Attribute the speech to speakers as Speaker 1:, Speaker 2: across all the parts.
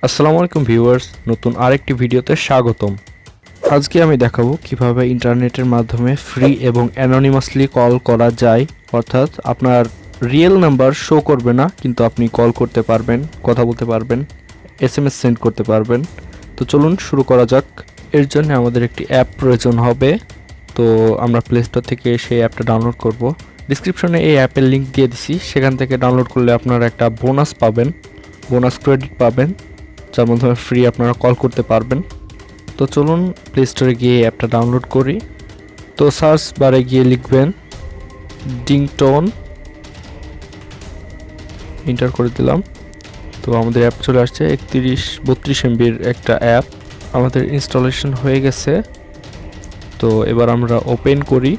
Speaker 1: আসসালামু আলাইকুম ভিউয়ার্স, নতুন আরেকটি ভিডিওতে স্বাগতম। আজকে আমি দেখাবো কিভাবে ইন্টারনেটের মাধ্যমে ফ্রি এবং অ্যানোনিমাসলি কল করা যায়, অর্থাৎ আপনার রিয়েল নাম্বার শো করবে না, কিন্তু আপনি কল করতে পারবেন, কথা বলতে পারবেন, এসএমএস সেন্ড করতে পারবেন। তো চলুন শুরু করা যাক। এর জন্য আমাদের একটি অ্যাপ প্রয়োজন হবে। তো আমরা প্লে স্টোর থেকে সেই অ্যাপটা ডাউনলোড করব। ডিসক্রিপশনে এই অ্যাপের লিঙ্ক দিয়ে দিছি, সেখান থেকে ডাউনলোড করলে আপনারা একটা বোনাস পাবেন, বোনাস ক্রেডিট পাবেন, যার মাধ্যমে ফ্রি আপনারা কল করতে পারবেন। তো চলুন প্লে স্টোরে গিয়ে অ্যাপটা ডাউনলোড করি। তো সার্চ বারে গিয়ে লিখবেন ডিংটোন, এন্টার করে দিলাম। তো আমাদের অ্যাপ চলে আসছে। 31-32 এমবির একটা অ্যাপ আমাদের ইনস্টলেশন হয়ে গেছে। তো এবার আমরা ওপেন করি।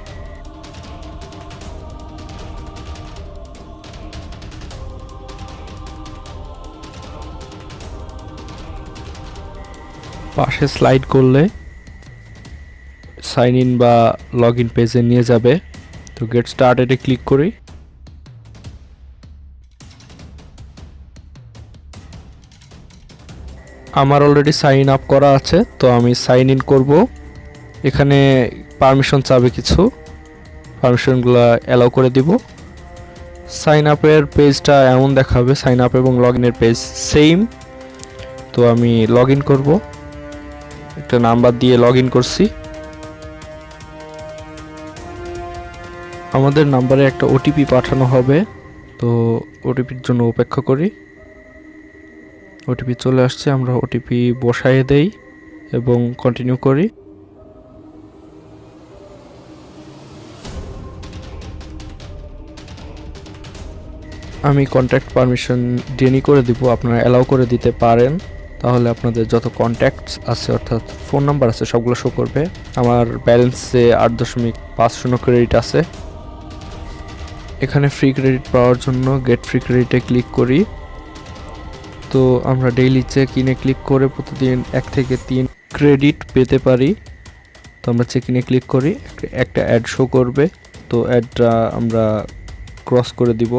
Speaker 1: পাশে স্লাইড করলে সাইন ইন বা লগ ইন পেজে নিয়ে যাবে। তো গেট স্টার্টেডে ক্লিক করি। আমার অলরেডি সাইন আপ করা আছে, তো আমি সাইন ইন করব। এখানে পারমিশন চাবে, কিছু পারমিশনগুলো অ্যালাউ করে দিব। সাইন আপের পেজটা এমন দেখাবে, সাইন আপ এবং লগ ইনের পেজ সেম। তো আমি লগ ইন করবো, একটা নাম্বার দিয়ে লগ ইন করছি। আমাদের নাম্বারে একটা ওটিপি পাঠানো হবে, তো ওটিপির জন্য অপেক্ষা করি। ওটিপি চলে আসছে, আমরা ওটিপি বসায়ে দেই এবং কন্টিনিউ করি। আমি কন্ট্যাক্ট পারমিশন ডেনি করে দিব, আপনারা অ্যালাউ করে দিতে পারেন। তাহলে আপনাদের যত কন্ট্যাক্টস আছে, অর্থাৎ ফোন নাম্বার আছে, সবগুলো শো করবে। আমার ব্যালেন্সে 8.50 ক্রেডিট আছে। এখানে ফ্রি ক্রেডিট পাওয়ার জন্য গেট ফ্রি ক্রেডিটে ক্লিক করি। তো আমরা ডেইলি চেক ইনে ক্লিক করে প্রতিদিন 1 থেকে 3 ক্রেডিট পেতে পারি। তো আমরা চেক ইনে ক্লিক করি, একটা অ্যাড শো করবে। তো অ্যাডটা আমরা ক্রস করে দিব।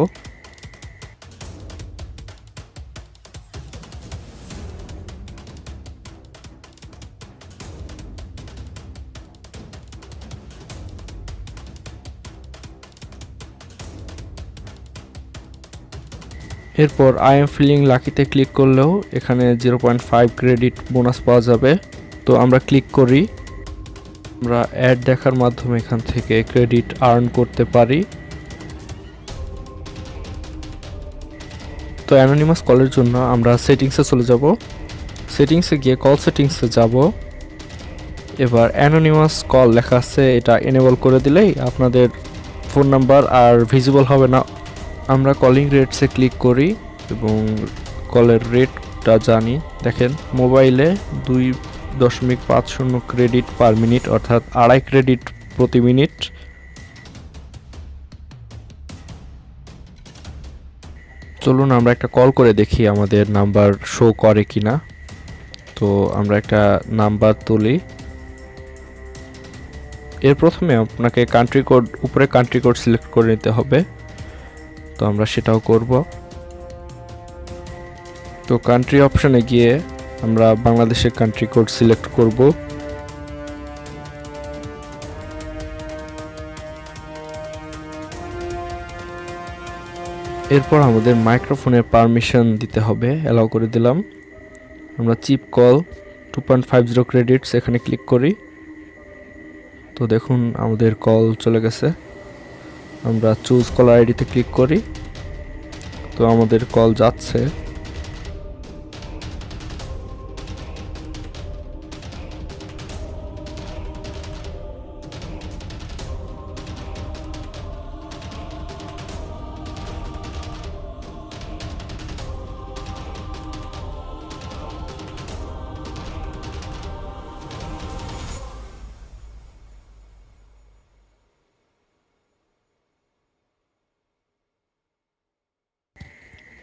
Speaker 1: এরপর আই এম ফিলিং লাকিতে ক্লিক করলেও এখানে 0.5 ক্রেডিট বোনাস পাওয়া যাবে। তো আমরা ক্লিক করি। আমরা অ্যাড দেখার মাধ্যমে এখান থেকে ক্রেডিট আর্ন করতে পারি। তো অ্যানোনিমাস কলের জন্য আমরা সেটিংসে চলে যাব। সেটিংসে গিয়ে কল সেটিংসে যাব। এবার অ্যানোনিমাস কল লেখা আছে, এটা এনেবল করে দিলেই আপনাদের ফোন নাম্বার আর ভিজিবল হবে না। আমরা কলিং রেটসে ক্লিক করি এবং কলের রেটটা জানি। দেখেন, মোবাইলে 2.50 ক্রেডিট পার মিনিট, অর্থাৎ 2.5 ক্রেডিট প্রতি মিনিট। চলুন আমরা একটা কল করে দেখি আমাদের নাম্বার শো করে কিনা। তো আমরা একটা নাম্বার তুলি। এর প্রথমে আপনাকে কান্ট্রি কোড, উপরে কান্ট্রি কোড সিলেক্ট করে নিতে হবে। তো আমরা সেটাও করব। তো কান্ট্রি অপশনে গিয়ে আমরা বাংলাদেশের কান্ট্রি কোড সিলেক্ট করব। এরপর আমাদের মাইক্রোফোনের পারমিশন দিতে হবে, অ্যালাউ করে দিলাম। আমরা চিপ কল 2.50 ক্রেডিটস এখানে ক্লিক করি। তো দেখুন আমাদের কল চলে গেছে। আমরা চুজ কলার আইডিতে ক্লিক করি। তো আমাদের কল যাচ্ছে।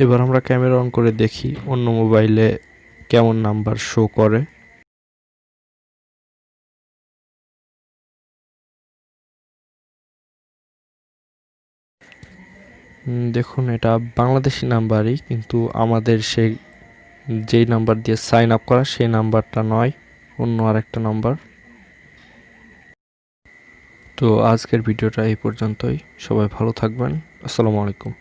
Speaker 1: এবার আমরা ক্যামেরা অন করে দেখি অন্য মোবাইলে কেমন নাম্বার শো করে। দেখুন এটা বাংলাদেশি নাম্বারই, কিন্তু আমাদের সেই যেই নাম্বার দিয়ে সাইন আপ করা সেই নাম্বারটা নয়, অন্য আরেকটা নাম্বার। তো আজকের ভিডিওটা এই পর্যন্তই। সবাই ভালো থাকবেন। আসসালামু আলাইকুম।